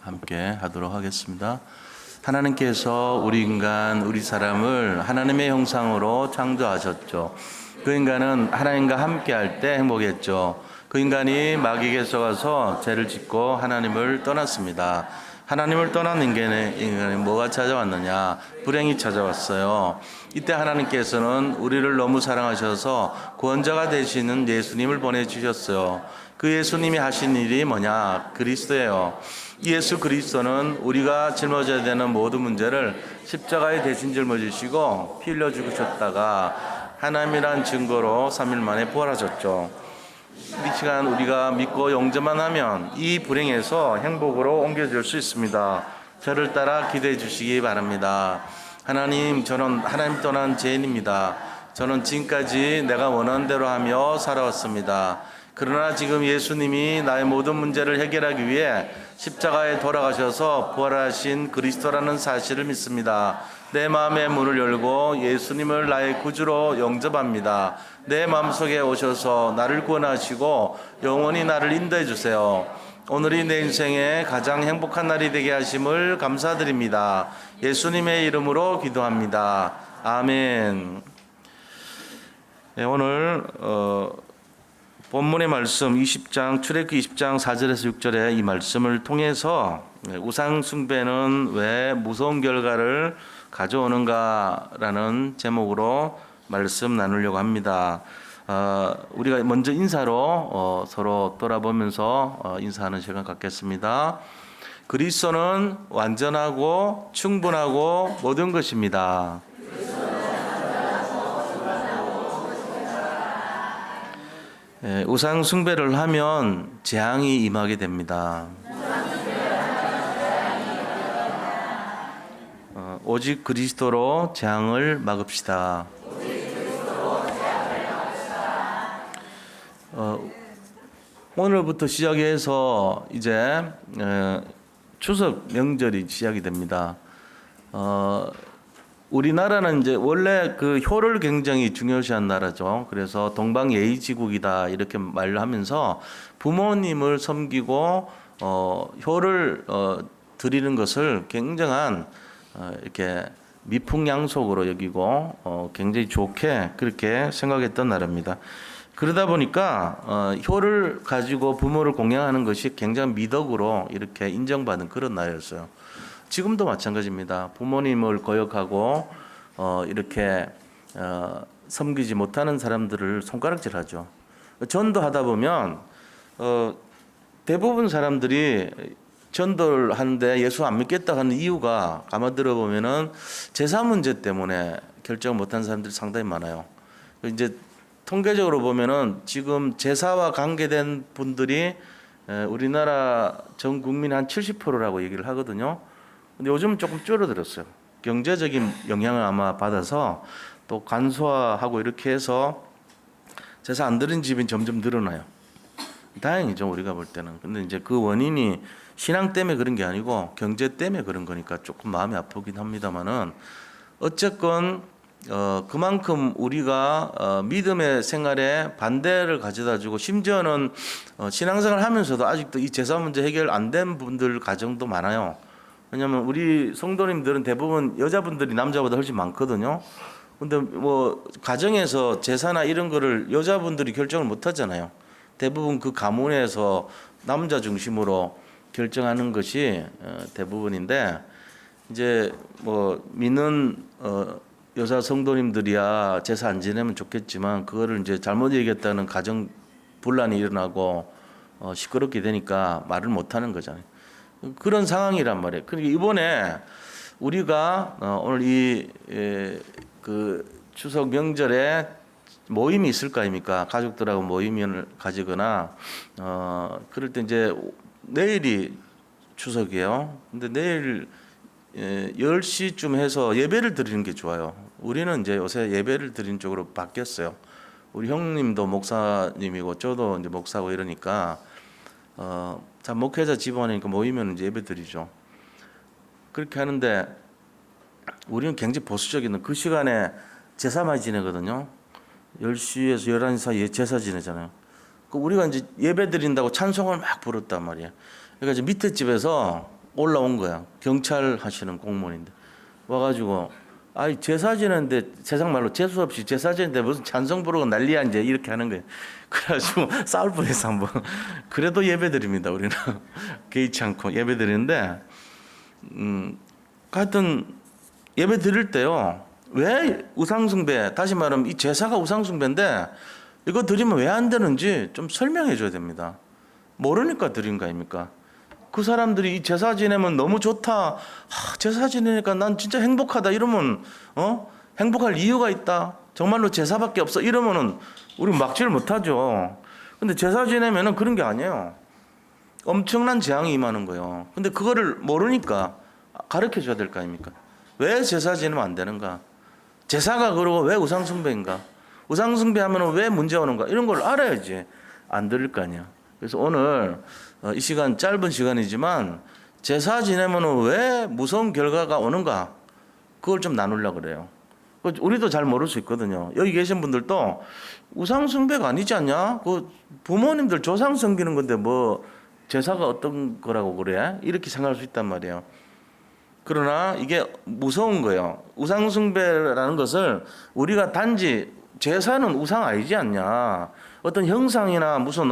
함께 하도록 하겠습니다. 하나님께서 우리 인간, 우리 사람을 하나님의 형상으로 창조하셨죠. 그 인간은 하나님과 함께 할 때 행복했죠. 그 인간이 마귀에게 속아서 죄를 짓고 하나님을 떠났습니다. 하나님을 떠난 인간이 뭐가 찾아왔느냐? 불행이 찾아왔어요. 이때 하나님께서는 우리를 너무 사랑하셔서 구원자가 되시는 예수님을 보내주셨어요. 그 예수님이 하신 일이 뭐냐? 그리스도예요. 예수 그리스도는 우리가 짊어져야 되는 모든 문제를 십자가에 대신 짊어지시고 피 흘려 죽으셨다가 하나님이란 증거로 3일 만에 부활하셨죠. 이 시간 우리가 믿고 영접만 하면 이 불행에서 행복으로 옮겨질 수 있습니다. 저를 따라 기도해 주시기 바랍니다. 하나님, 저는 하나님 떠난 죄인입니다. 저는 지금까지 내가 원하는 대로 하며 살아왔습니다. 그러나 지금 예수님이 나의 모든 문제를 해결하기 위해 십자가에 돌아가셔서 부활하신 그리스도라는 사실을 믿습니다. 내 마음의 문을 열고 예수님을 나의 구주로 영접합니다. 내 마음속에 오셔서 나를 구원하시고 영원히 나를 인도해 주세요. 오늘이 내 인생의 가장 행복한 날이 되게 하심을 감사드립니다. 예수님의 이름으로 기도합니다. 아멘. 네, 오늘 본문의 말씀 20장 출애굽기 20장 4절에서 6절의 이 말씀을 통해서 우상 숭배는 왜 무서운 결과를 가져오는가라는 제목으로 말씀 나누려고 합니다. 우리가 먼저 인사로 서로 돌아보면서 인사하는 시간 갖겠습니다. 그리스도는 완전하고 충분하고 모든 것입니다. 우상 숭배를 하면 재앙이 임하게 됩니다. 오직 그리스도로 재앙을 막읍시다. 오늘부터 시작해서 이제 추석 명절이 시작이 됩니다. 우리나라는 이제 원래 그 효를 굉장히 중요시한 나라죠. 그래서 동방예의지국이다 이렇게 말을 하면서 부모님을 섬기고 효를 드리는 것을 굉장한 이렇게 미풍양속으로 여기고 굉장히 좋게 그렇게 생각했던 나라입니다. 그러다 보니까 효를 가지고 부모를 공양하는 것이 굉장히 미덕으로 이렇게 인정받은 그런 나라였어요. 지금도 마찬가지입니다. 부모님을 거역하고 이렇게 섬기지 못하는 사람들을 손가락질하죠. 전도하다 보면 대부분 사람들이 전도를 하는데 예수 안 믿겠다 하는 이유가 가만 들어보면은 제사 문제 때문에 결정 못한 사람들이 상당히 많아요. 이제 통계적으로 보면은 지금 제사와 관계된 분들이 우리나라 전 국민 한 70%라고 얘기를 하거든요. 근데 요즘 조금 줄어들었어요. 경제적인 영향을 아마 받아서 또 간소화하고 이렇게 해서 제사 안 드린 집이 점점 늘어나요. 다행이죠, 우리가 볼 때는. 근데 이제 그 원인이 신앙 때문에 그런 게 아니고 경제 때문에 그런 거니까 조금 마음이 아프긴 합니다만은 어쨌건 그만큼 우리가 믿음의 생활에 반대를 가져다 주고 심지어는 신앙생활 하면서도 아직도 이 제사 문제 해결 안 된 분들 가정도 많아요. 왜냐하면 우리 성도님들은 대부분 여자분들이 남자보다 훨씬 많거든요. 근데 뭐 가정에서 제사나 이런 거를 여자분들이 결정을 못 하잖아요. 대부분 그 가문에서 남자 중심으로 결정하는 것이 대부분인데 이제 뭐 믿는 여자 성도님들이야 제사 안 지내면 좋겠지만 그거를 이제 잘못 얘기했다는 가정 분란이 일어나고 시끄럽게 되니까 말을 못 하는 거잖아요. 그런 상황이란 말이에요. 그러니까 이번에 우리가 오늘 그 추석 명절에 모임이 있을 거 아닙니까? 가족들하고 모임을 가지거나 그럴 때 이제 내일이 추석이에요. 근데 내일 10시쯤 해서 예배를 드리는 게 좋아요. 우리는 이제 요새 예배를 드리는 쪽으로 바뀌었어요. 우리 형님도 목사님이고 저도 이제 목사고 이러니까 자 목회자 집안이니까 모이면 이제 예배 드리죠. 그렇게 하는데 우리는 굉장히 보수적인 그 시간에 제사 많이 지내거든요. 10시에서 11시 사이에 제사 지내잖아요. 우리가 이제 예배 드린다고 찬송을 막 부르단 말이에요. 그러니까 이제 밑에 집에서 올라온 거야. 경찰 하시는 공무원인데 와가지고 아이 제사 지내는데 세상 말로 재수 없이 제사 지내는데 무슨 찬송 부르고 난리야 이제 이렇게 하는 거예요. 그래가지고 싸울 뻔했어 한번. 그래도 예배 드립니다 우리는. 개의치 않고 예배 드리는데 하여튼 예배 드릴 때요 왜 우상숭배, 다시 말하면 이 제사가 우상숭배인데 이거 드리면 왜 안 되는지 좀 설명해 줘야 됩니다. 모르니까 드린 거 아닙니까? 그 사람들이 이 제사 지내면 너무 좋다. 제사 지내니까 난 진짜 행복하다. 이러면 행복할 이유가 있다. 정말로 제사밖에 없어. 이러면은 우리 막지를 못하죠. 근데 제사 지내면은 그런 게 아니에요. 엄청난 재앙이 임하는 거예요. 근데 그거를 모르니까 가르쳐 줘야 될 거 아닙니까? 왜 제사 지내면 안 되는가? 제사가 그러고 왜 우상숭배인가? 우상숭배하면 왜 문제 오는가? 이런 걸 알아야지 안 들을 거 아니야. 그래서 오늘 이 시간 짧은 시간이지만 제사 지내면 왜 무서운 결과가 오는가? 그걸 좀 나누려고 그래요. 우리도 잘 모를 수 있거든요. 여기 계신 분들도 우상숭배가 아니지 않냐? 그 부모님들 조상 섬기는 건데 뭐 제사가 어떤 거라고 그래? 이렇게 생각할 수 있단 말이에요. 그러나 이게 무서운 거예요. 우상숭배라는 것을 우리가 단지 제사는 우상 아니지 않냐. 어떤 형상이나 무슨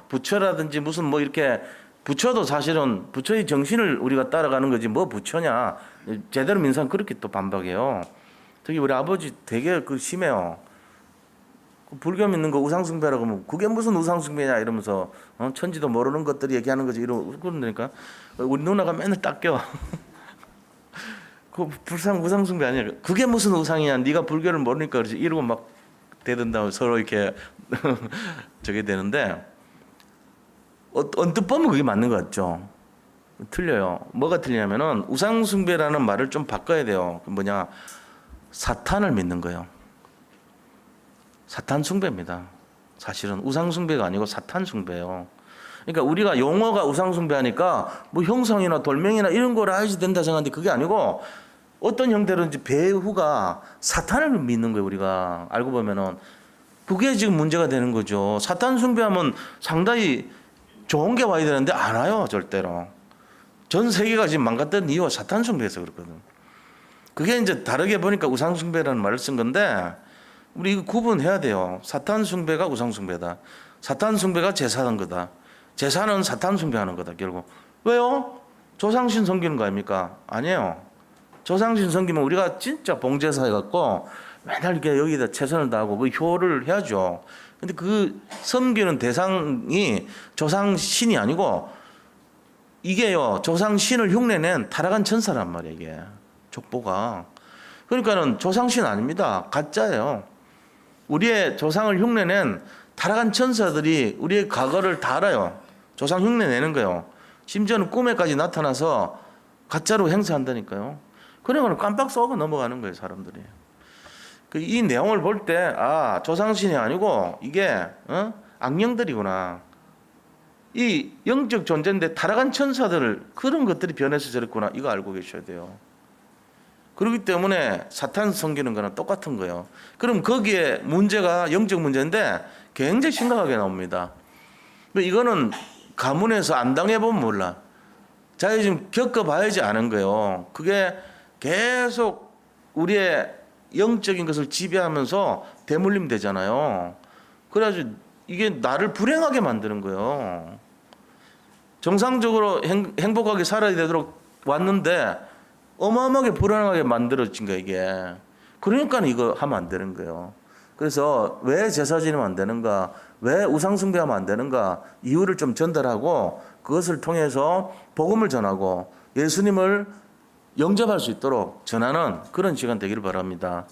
부처라든지 무슨 뭐 이렇게 부처도 사실은 부처의 정신을 우리가 따라가는 거지 뭐 부처냐. 제대로 민상 그렇게 또 반박해요. 특히 우리 아버지 되게 심해요. 불교 믿는 거 우상숭배라고 하면 그게 무슨 우상숭배냐 이러면서 천지도 모르는 것들이 얘기하는 거지 이러고 그러니까 우리 누나가 맨날 닦여. 그 불상 우상숭배 아니야. 그게 무슨 우상이야. 네가 불교를 모르니까 그러지. 이러고 막 대든다고 서로 이렇게 저게 되는데 언뜻 보면 그게 맞는 것 같죠. 틀려요. 뭐가 틀리냐면은 우상숭배라는 말을 좀 바꿔야 돼요. 뭐냐? 사탄을 믿는 거예요. 사탄 숭배입니다. 사실은 우상숭배가 아니고 사탄 숭배예요. 그러니까 우리가 용어가 우상숭배하니까 뭐 형상이나 돌멩이나 이런 걸 알아야지 된다 생각하는데 그게 아니고 어떤 형태로든지 배후가 사탄을 믿는 거예요. 우리가 알고 보면은 그게 지금 문제가 되는 거죠. 사탄 숭배하면 상당히 좋은 게 와야 되는데 안 와요. 절대로. 전 세계가 지금 망가뜨린 이유가 사탄 숭배에서 그렇거든. 그게 이제 다르게 보니까 우상 숭배라는 말을 쓴 건데 우리 이거 구분해야 돼요. 사탄 숭배가 우상 숭배다. 사탄 숭배가 제사하는 거다. 제사는 사탄 숭배하는 거다. 결국 왜요? 조상신 섬기는 거 아닙니까? 아니에요. 조상신 섬기면 우리가 진짜 봉제사 해갖고 맨날 이렇게 여기다 최선을 다하고 그 효를 해야죠. 근데 그 섬기는 대상이 조상신이 아니고 이게요 조상신을 흉내낸 타락한 천사란 말이에요. 이게 족보가. 그러니까는 조상신 아닙니다. 가짜예요. 우리의 조상을 흉내낸 타락한 천사들이 우리의 과거를 다 알아요. 조상 흉내내는 거예요. 심지어는 꿈에까지 나타나서 가짜로 행세한다니까요. 그러니까 깜빡 썩어 넘어가는 거예요, 사람들이. 이 내용을 볼 때, 조상신이 아니고 이게 악령들이구나. 이 영적 존재인데 타락한 천사들을 그런 것들이 변해서 저랬구나. 이거 알고 계셔야 돼요. 그렇기 때문에 사탄 섬기는 거랑 똑같은 거예요. 그럼 거기에 문제가 영적 문제인데 굉장히 심각하게 나옵니다. 이거는 가문에서 안 당해보면 몰라. 자기 지금 겪어봐야지 아는 거예요. 그게 계속 우리의 영적인 것을 지배하면서 대물림 되잖아요. 그래가지고 이게 나를 불행하게 만드는 거예요. 정상적으로 행복하게 살아야 되도록 왔는데 어마어마하게 불안하게 만들어진 거야 이게. 그러니까 이거 하면 안 되는 거예요. 그래서 왜 제사 지내면 안 되는가, 왜 우상숭배하면 안 되는가 이유를 좀 전달하고 그것을 통해서 복음을 전하고 예수님을 영접할 수 있도록 전하는 그런 시간 되기를 바랍니다.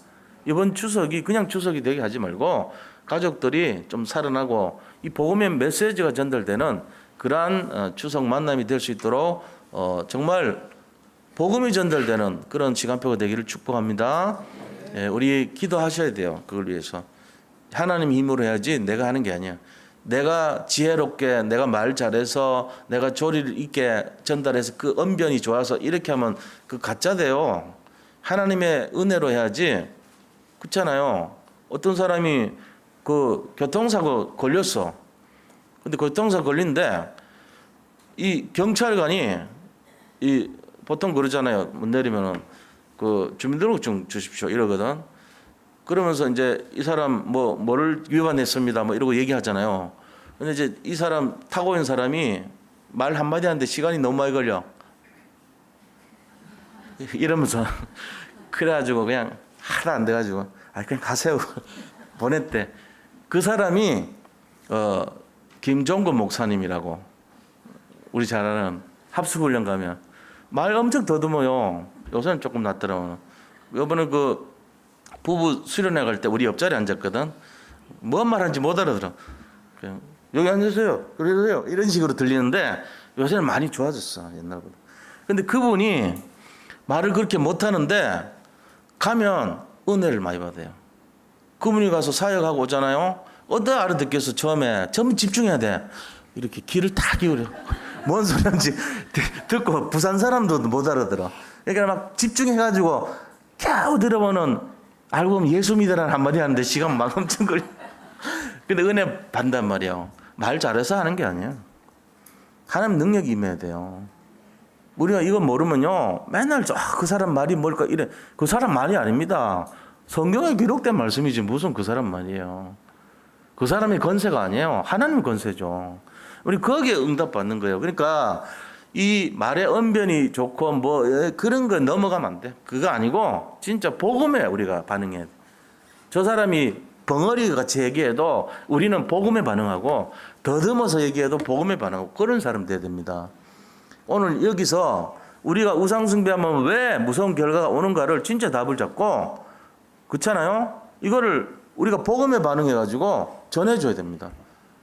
이번 추석이 그냥 추석이 되게 하지 말고 가족들이 좀 살아나고 이 복음의 메시지가 전달되는 그러한 추석 만남이 될 수 있도록 정말 복음이 전달되는 그런 시간표가 되기를 축복합니다. 우리 기도하셔야 돼요. 그걸 위해서. 하나님 힘으로 해야지 내가 하는 게 아니야. 내가 지혜롭게 내가 말 잘해서 내가 조리를 있게 전달해서 그 언변이 좋아서 이렇게 하면 그 가짜 돼요. 하나님의 은혜로 해야지. 그렇잖아요. 어떤 사람이 그 교통사고 걸렸어. 근데 교통사고 걸린데 이 경찰관이 이 보통 그러잖아요. 못 내리면은 그 주민등록증 주십시오 이러거든. 그러면서 이제 이 사람 뭐를 위반했습니다 뭐 이러고 얘기하잖아요. 근데 이제 이 사람 타고 있는 사람이 말 한마디 하는데 시간이 너무 많이 걸려. 이러면서 그래가지고 그냥 하도 안 돼가지고 그냥 가세요 보냈대. 그 사람이 김종근 목사님이라고 우리 잘 아는 합숙훈련 가면 말 엄청 더듬어요. 요새는 조금 낫더라고. 이번에 그 부부 수련회 갈 때 우리 옆자리에 앉았거든. 뭔 말하는지 못 알아들어. 그냥 여기 앉으세요. 그러세요. 이런 식으로 들리는데 요새는 많이 좋아졌어 옛날보다. 근데 그분이 말을 그렇게 못하는데 가면 은혜를 많이 받아요. 그분이 가서 사역하고 오잖아요. 어떤 알아듣겠어. 처음에 집중해야 돼. 이렇게 귀를 다 기울여. 뭔 소리인지 듣고 부산 사람도 못 알아들어. 그러니까 막 집중해가지고 겨우 들어보는 알고 보면 예수 믿으라는 한마디 하는데 시간 막 엄청 걸려. 근데 은혜 받단 말이에요. 말 잘해서 하는 게 아니에요. 하나님 능력이 임해야 돼요. 우리가 이거 모르면요 맨날 그 사람 말이 뭘까 이래. 그 사람 말이 아닙니다. 성경에 기록된 말씀이지 무슨 그 사람 말이에요. 그 사람이 건세가 아니에요. 하나님 건세죠. 우리 거기에 응답받는 거예요. 그러니까 이 말의 언변이 좋고 뭐 그런 거 넘어가면 안 돼. 그거 아니고 진짜 복음에 우리가 반응해야 돼. 저 사람이 벙어리 같이 얘기해도 우리는 복음에 반응하고 더듬어서 얘기해도 복음에 반응하고 그런 사람 돼야 됩니다. 오늘 여기서 우리가 우상숭배하면 왜 무서운 결과가 오는가를 진짜 답을 잡고 그렇잖아요. 이거를 우리가 복음에 반응해가지고 전해줘야 됩니다.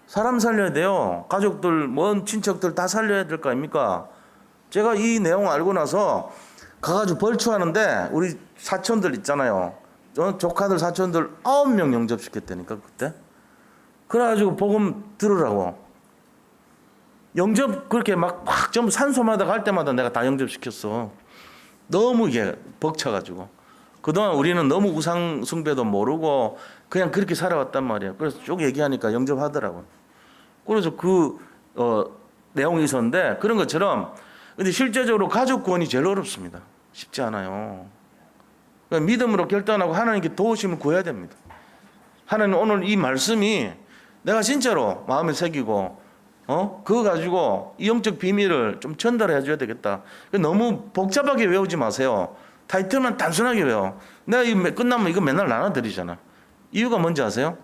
사람 살려야 돼요. 가족들, 먼 친척들 다 살려야 될 거 아닙니까? 제가 이 내용 알고 나서 가가지고 벌초하는데 우리 사촌들 있잖아요. 조카들 사촌들 9명 영접시켰다니까 그때. 그래가지고 복음 들으라고. 영접 그렇게 막 전부 산소마다 갈 때마다 내가 다 영접시켰어. 너무 이게 벅차가지고. 그동안 우리는 너무 우상 숭배도 모르고 그냥 그렇게 살아왔단 말이에요. 그래서 쭉 얘기하니까 영접하더라고요. 그래서 내용이 있었는데 그런 것처럼 근데 실제적으로 가족 구원이 제일 어렵습니다. 쉽지 않아요. 그러니까 믿음으로 결단하고 하나님께 도우심을 구해야 됩니다. 하나님 오늘 이 말씀이 내가 진짜로 마음에 새기고 그거 가지고 이 영적 비밀을 좀 전달해 줘야 되겠다. 너무 복잡하게 외우지 마세요. 타이틀만 단순하게 외워. 내가 이거 끝나면 이거 맨날 나눠드리잖아. 이유가 뭔지 아세요?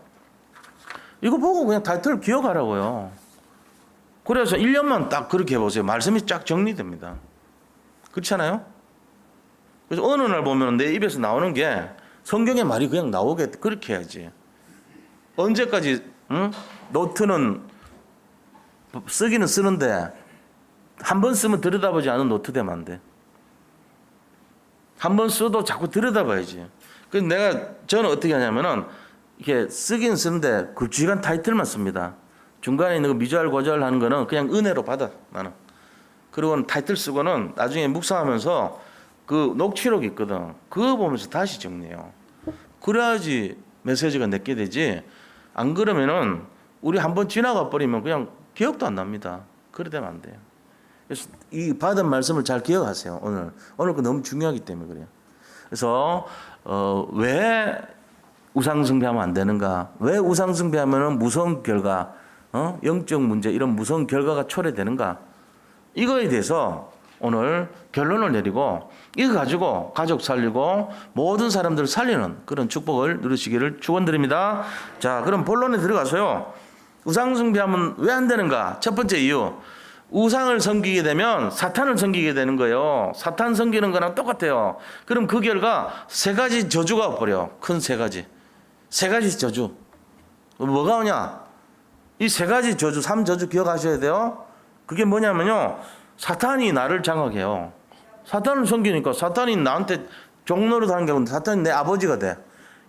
이거 보고 그냥 타이틀 기억하라고요. 그래서 1년만 딱 그렇게 해보세요. 말씀이 쫙 정리됩니다. 그렇지 않아요? 그래서 어느 날 보면 내 입에서 나오는 게 성경의 말이 그냥 나오게 그렇게 해야지. 언제까지 노트는 쓰기는 쓰는데 한 번 쓰면 들여다보지 않은 노트 되면 안 돼. 한 번 써도 자꾸 들여다봐야지. 그래서 저는 어떻게 하냐면은 이렇게 쓰긴 쓰는데 굵직한 타이틀만 씁니다. 중간에 있는 거 미주알 고주알 하는 거는 그냥 은혜로 받아 나는. 그리고는 타이틀 쓰고는 나중에 묵상하면서 그 녹취록 있거든. 그거 보면서 다시 정리해요. 그래야지 메시지가 내게 되지. 안 그러면은 우리 한번 지나가 버리면 그냥 기억도 안 납니다. 그래 되면 안 돼요. 그래서 이 받은 말씀을 잘 기억하세요. 오늘 거 너무 중요하기 때문에 그래요. 그래서 왜 우상숭배하면 안 되는가? 왜 우상숭배하면은 무서운 결과, 영적 문제 이런 무서운 결과가 초래되는가? 이거에 대해서 오늘 결론을 내리고 이거 가지고 가족 살리고 모든 사람들을 살리는 그런 축복을 누리시기를 축원드립니다. 자, 그럼 본론에 들어가서요. 우상숭배하면 왜 안 되는가? 첫 번째 이유. 우상을 섬기게 되면 사탄을 섬기게 되는 거예요. 사탄 섬기는 거랑 똑같아요. 그럼 그 결과 세 가지 저주가 와버려. 큰 세 가지. 세 가지 저주. 뭐가 오냐? 이 세 가지 저주, 3저주 기억하셔야 돼요. 그게 뭐냐면요. 사탄이 나를 장악해요. 사탄을 섬기니까 사탄이 나한테 종노릇 하는 게 아니라 사탄이 내 아버지가 돼.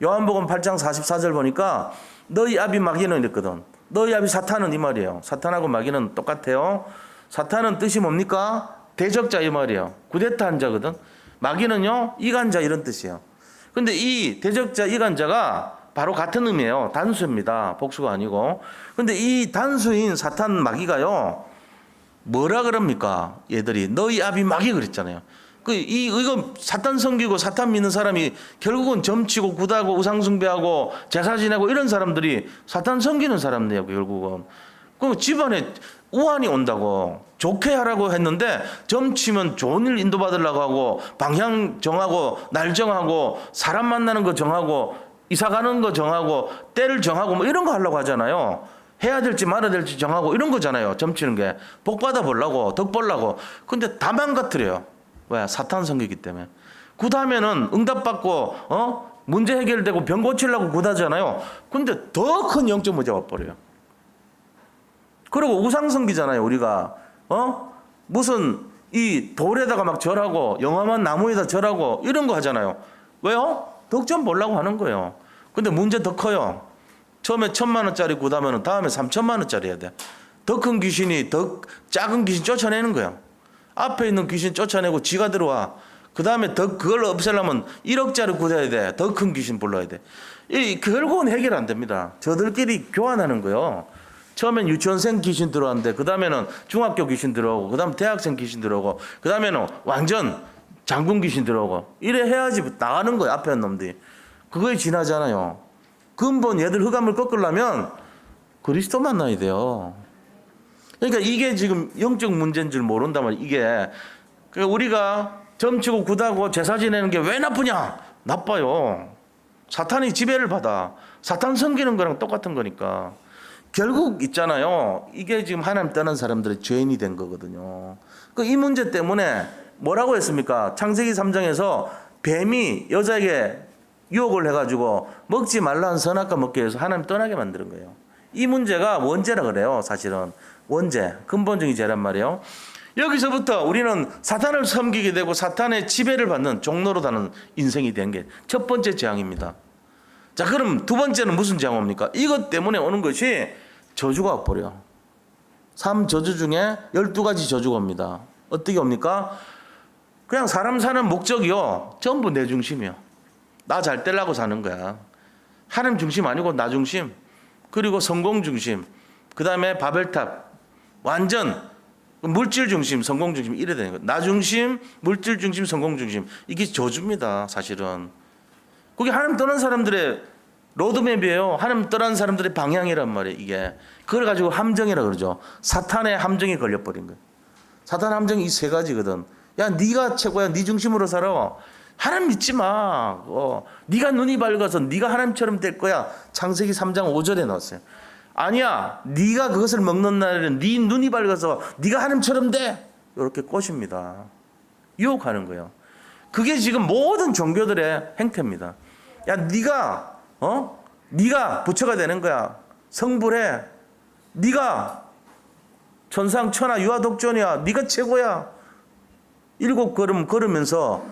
요한복음 8장 44절 보니까 너희 아비 마귀는 이랬거든. 너희 아비 사탄은 이 말이에요. 사탄하고 마귀는 똑같아요. 사탄은 뜻이 뭡니까? 대적자 이 말이에요. 구데타 자거든. 마귀는요 이간자 이런 뜻이에요. 근데 이 대적자 이간자가 바로 같은 의미예요. 단수입니다. 복수가 아니고. 근데 이 단수인 사탄 마귀가요 뭐라 그럽니까? 얘들이 너희 아비 마귀 그랬잖아요. 이거 사탄 섬기고 사탄 믿는 사람이 결국은 점치고 굿하고 우상 숭배하고 제사 지내고 이런 사람들이 사탄 섬기는 사람들이에요. 결국은 그 집안에 우환이 온다고 좋게 하라고 했는데 점치면 좋은 일 인도받으려고 하고 방향 정하고 날 정하고 사람 만나는 거 정하고 이사 가는 거 정하고 때를 정하고 뭐 이런 거 하려고 하잖아요. 해야 될지 말아야 될지 정하고 이런 거잖아요. 점치는 게 복 받아 보려고 덕 보려고. 근데 다 망가뜨려요. 왜? 사탄 섬기기 때문에. 굿하면은 응답받고 문제 해결되고 병 고치려고 굿하잖아요. 근데 더 큰 영적 문제가 와버려요. 그리고 우상 섬기잖아요. 우리가 무슨 이 돌에다가 막 절하고 영험한 나무에다 절하고 이런 거 하잖아요. 왜요? 덕점 보려고 하는 거예요. 근데 문제 더 커요. 처음에 1,000,000원짜리 굿하면은 다음에 3,000,000원짜리 해야 돼. 더 큰 귀신이 더 작은 귀신 쫓아내는 거예요. 앞에 있는 귀신 쫓아내고 지가 들어와. 그 다음에 더 그걸 없애려면 1억짜리 굿해야 돼. 더 큰 귀신 불러야 돼. 결국은 해결 안 됩니다. 저들끼리 교환하는 거예요. 처음엔 유치원생 귀신 들어왔는데 그 다음에는 중학교 귀신 들어오고 그 다음 대학생 귀신 들어오고 그 다음에는 완전 장군 귀신 들어오고 이래 해야지 나가는 거예요. 앞에 있는 놈들이. 그거에 지나잖아요. 근본 얘들 흑암을 꺾으려면 그리스도 만나야 돼요. 그러니까 이게 지금 영적 문제인 줄 모른단 말이에요. 이게 우리가 점치고 굿하고 제사 지내는 게 왜 나쁘냐? 나빠요. 사탄이 지배를 받아. 사탄 섬기는 거랑 똑같은 거니까. 결국 있잖아요. 이게 지금 하나님 떠난 사람들의 죄인이 된 거거든요. 이 문제 때문에 뭐라고 했습니까? 창세기 3장에서 뱀이 여자에게 유혹을 해가지고 먹지 말라는 선악과 먹게 해서 하나님 떠나게 만드는 거예요. 이 문제가 원죄라 그래요. 사실은 원죄, 근본적인 죄란 말이에요. 여기서부터 우리는 사탄을 섬기게 되고 사탄의 지배를 받는 종로로 다는 인생이 된 게 첫 번째 재앙입니다. 자, 그럼 두 번째는 무슨 재앙 옵니까? 이것 때문에 오는 것이 저주가 와버려. 3저주 중에 12가지 저주가 옵니다. 어떻게 옵니까? 그냥 사람 사는 목적이요. 전부 내 중심이요. 나 잘 되려고 사는 거야. 하나님 중심 아니고 나 중심. 그리고 성공 중심. 그 다음에 바벨탑. 완전 물질 중심, 성공 중심 이래 되는 거예요. 나 중심, 물질 중심, 성공 중심. 이게 저주입니다. 사실은. 그게 하나님 떠난 사람들의 로드맵이에요. 하나님 떠난 사람들의 방향이란 말이에요. 이게. 그걸 가지고 함정이라 그러죠. 사탄의 함정이 걸려버린 거예요. 사탄 함정이 이 세 가지거든. 야, 네가 최고야. 네 중심으로 살아. 하나님 믿지 마. 네가 눈이 밝아서 네가 하나님처럼 될 거야. 창세기 3장 5절에 나왔어요. 아니야. 네가 그것을 먹는 날에는 네 눈이 밝아서 네가 하나님처럼 돼. 이렇게 꼬십니다. 유혹하는 거예요. 그게 지금 모든 종교들의 행태입니다. 야, 네가 부처가 되는 거야. 성불해. 네가 천상 천하 유아 독존이야. 네가 최고야. 7걸음 걸으면서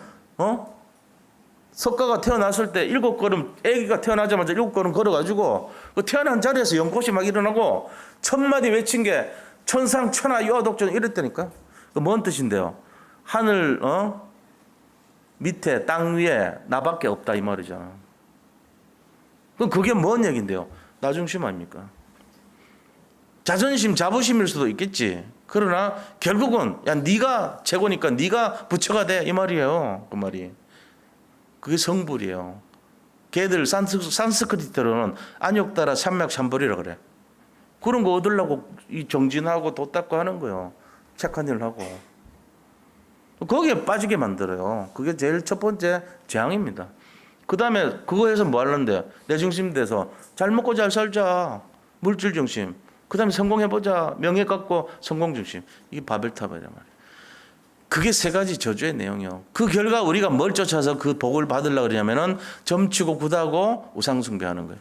석가가 태어났을 때 7걸음, 아기가 태어나자마자 7걸음 걸어가지고 그 태어난 자리에서 연꽃이 막 일어나고 1000마디 외친 게 천상 천하 유아 독존 이랬다니까. 그 뭔 뜻인데요? 하늘 밑에 땅 위에 나밖에 없다 이 말이잖아. 그럼 그게 뭔 얘긴데요? 나 중심 아닙니까? 자존심, 자부심일 수도 있겠지. 그러나 결국은 야 네가 최고니까 네가 부처가 돼 이 말이에요. 그 말이. 그게 성불이에요. 걔들 산스크리트로는 안욕따라 삼맥 삼불이라 그래. 그런 거 얻으려고 이 정진하고 도 닦고 하는 거예요. 착한 일을 하고. 거기에 빠지게 만들어요. 그게 제일 첫 번째 재앙입니다. 그 다음에 그거 해서 뭐 하려는데? 내 중심 돼서 잘 먹고 잘 살자. 물질 중심. 그 다음에 성공해보자. 명예 갖고 성공 중심. 이게 바벨탑이란 말이에요. 그게 세 가지 저주의 내용이요. 그 결과 우리가 뭘 쫓아서 그 복을 받으려고 그러냐면은 점치고 굿하고 우상숭배하는 거예요.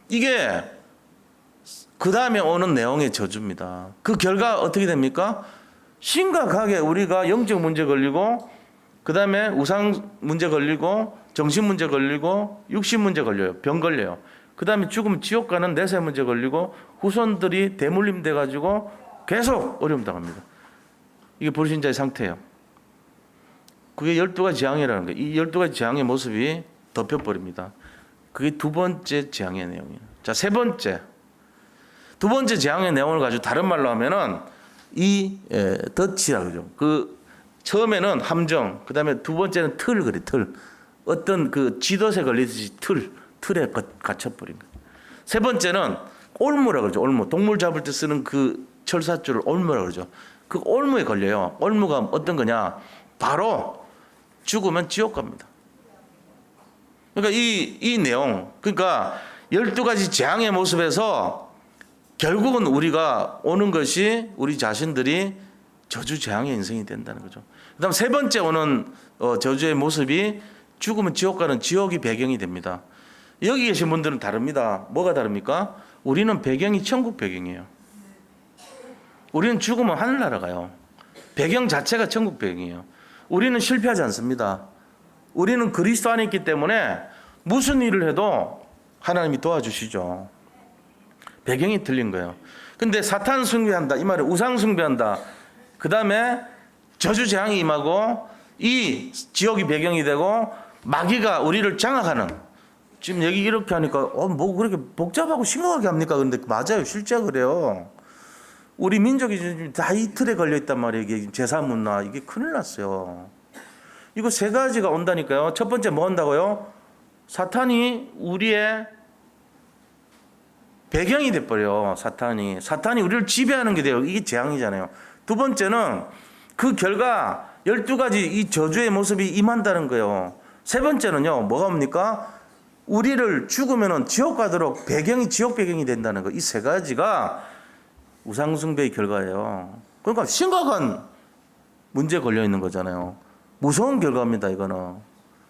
이게 그 다음에 오는 내용의 저주입니다. 그 결과 어떻게 됩니까? 심각하게 우리가 영적 문제 걸리고 그 다음에 우상 문제 걸리고 정신 문제 걸리고 육신 문제 걸려요. 병 걸려요. 그 다음에 죽으면 지옥 가는 내세 문제 걸리고 후손들이 대물림 돼가지고 계속 어려움 당합니다. 이게 불신자의 상태예요. 그게 12가지 재앙이라는 거예요. 이 12가지 재앙의 모습이 덮여버립니다. 그게 두 번째 재앙의 내용이에요. 자, 세 번째. 두 번째 재앙의 내용을 가지고 다른 말로 하면은 이 덫이라고 그러죠. 그 처음에는 함정, 그다음에 두 번째는 틀 그래 틀. 어떤 그 쥐덫에 걸리듯이 틀에 갇혀버린 거예요. 세 번째는 올무라고 그러죠. 올무. 동물 잡을 때 쓰는 그 철사줄을 올무라고 그러죠. 그 올무에 걸려요. 올무가 어떤 거냐? 바로 죽으면 지옥 갑니다. 그러니까 이 내용, 그러니까 12가지 재앙의 모습에서 결국은 우리가 오는 것이 우리 자신들이 저주 재앙의 인생이 된다는 거죠. 그다음 세 번째 오는 저주의 모습이 죽으면 지옥 가는 지옥이 배경이 됩니다. 여기 계신 분들은 다릅니다. 뭐가 다릅니까? 우리는 배경이 천국 배경이에요. 우리는 죽으면 하늘나라 가요. 배경 자체가 천국 배경이에요. 우리는 실패하지 않습니다. 우리는 그리스도 안에 있기 때문에 무슨 일을 해도 하나님이 도와주시죠. 배경이 틀린 거예요. 근데 사탄 숭배한다. 이 말은 우상 숭배한다. 그 다음에 저주 재앙이 임하고 이 지옥이 배경이 되고 마귀가 우리를 장악하는, 지금 얘기 이렇게 하니까 뭐 그렇게 복잡하고 심각하게 합니까? 그런데 맞아요. 실제 그래요. 우리 민족이 지금 다 이 틀에 걸려 있단 말이에요. 이게 제사문화 이게 큰일 났어요. 이거 세 가지가 온다니까요. 첫 번째 뭐 한다고요? 사탄이 우리의 배경이 돼버려. 사탄이 우리를 지배하는 게 돼요. 이게 재앙이잖아요. 두 번째는 그 결과 12가지 이 저주의 모습이 임한다는 거예요. 세 번째는요, 뭐가 옵니까? 우리를 죽으면 지옥 가도록 배경이 지옥 배경이 된다는 거. 이 세 가지가 우상숭배의 결과예요. 그러니까 심각한 문제에 걸려 있는 거잖아요. 무서운 결과입니다, 이거는.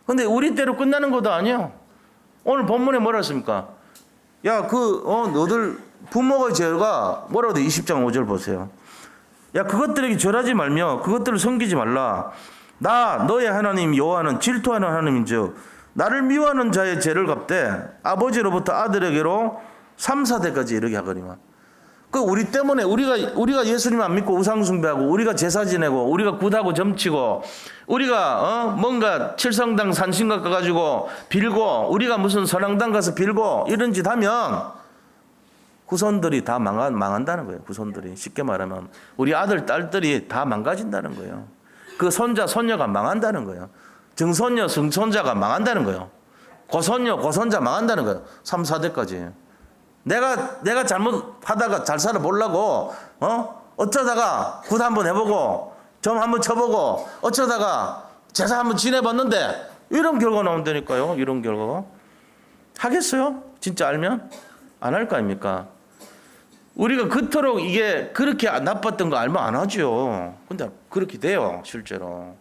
근데 우리 때로 끝나는 것도 아니에요. 오늘 본문에 뭐라 했습니까? 야, 너들 부모의 죄가 뭐라고 돼? 20장 5절 보세요. 야, 그것들에게 절하지 말며 그것들을 섬기지 말라. 나 너의 하나님 여호와는 질투하는 하나님인즉 나를 미워하는 자의 죄를 갚되 아버지로부터 아들에게로 3, 4대까지 이르게 하거니와. 그 우리 때문에 우리가 예수님 안 믿고 우상 숭배하고 우리가 제사 지내고 우리가 굿하고 점치고 우리가 뭔가 칠성당 산신각 가가지고 빌고 우리가 무슨 선앙당 가서 빌고 이런 짓 하면 후손들이 다 망한다는 거예요. 후손들이 쉽게 말하면 우리 아들 딸들이 다 망가진다는 거예요. 그 손자 손녀가 망한다는 거예요. 증손녀 증손자가 망한다는 거예요. 고손녀 고손자 망한다는 거예요. 3, 4대까지. 내가 잘못하다가 잘 살아보려고 어쩌다가 굿 한번 해보고 점 한번 쳐보고 어쩌다가 제사 한번 지내봤는데 이런 결과 나온다니까요. 이런 결과가. 하겠어요? 진짜 알면? 안 할 거 아닙니까? 우리가 그토록 이게 그렇게 나빴던 거 알면 안 하죠. 근데 그렇게 돼요. 실제로.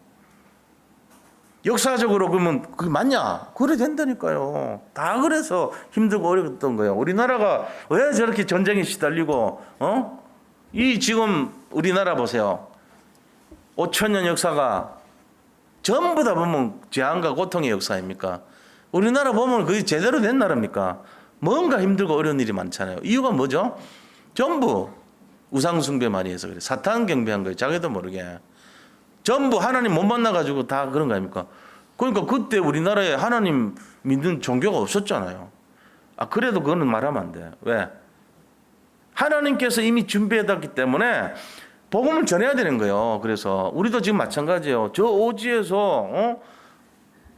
역사적으로 그러면 그게 맞냐? 그래 된다니까요. 다 그래서 힘들고 어려웠던 거예요. 우리나라가 왜 저렇게 전쟁에 시달리고 이 지금 우리나라 보세요. 5,000년 역사가 전부 다 보면 재앙과 고통의 역사입니까? 우리나라 보면 그게 제대로 된 나라입니까? 뭔가 힘들고 어려운 일이 많잖아요. 이유가 뭐죠? 전부 우상숭배 많이 해서 그래. 사탄 경배한 거예요. 자기도 모르게. 전부 하나님 못 만나가지고 다 그런 거 아닙니까? 그러니까 그때 우리나라에 하나님 믿는 종교가 없었잖아요. 그래도 그거는 말하면 안 돼. 왜? 하나님께서 이미 준비해놨기 때문에 복음을 전해야 되는 거예요. 그래서 우리도 지금 마찬가지예요. 저 오지에서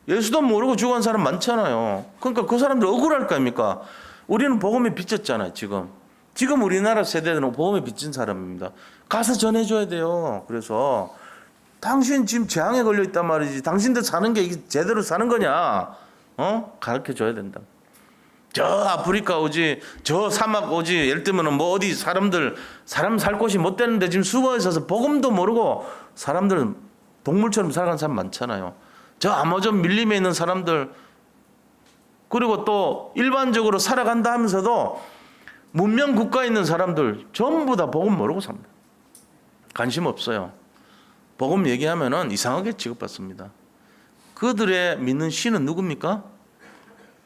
예수도 모르고 죽은 사람 많잖아요. 그러니까 그 사람들 억울할 거 아닙니까? 우리는 복음에 비쳤잖아요. 지금 우리나라 세대들은 복음에 비친 사람입니다. 가서 전해줘야 돼요. 그래서 당신 지금 재앙에 걸려 있단 말이지. 당신들 사는 게 이게 제대로 사는 거냐? 가르쳐 줘야 된다. 저 아프리카 오지, 저 사막 오지, 예를 들면 뭐 어디 사람 살 곳이 못 되는데 지금 수거에 있어서 복음도 모르고 사람들은 동물처럼 살아가는 사람 많잖아요. 저 아마존 밀림에 있는 사람들, 그리고 또 일반적으로 살아간다 하면서도 문명 국가에 있는 사람들 전부 다 복음 모르고 삽니다. 관심 없어요. 복음 얘기하면은 이상하게 취급받습니다. 그들의 믿는 신은 누굽니까?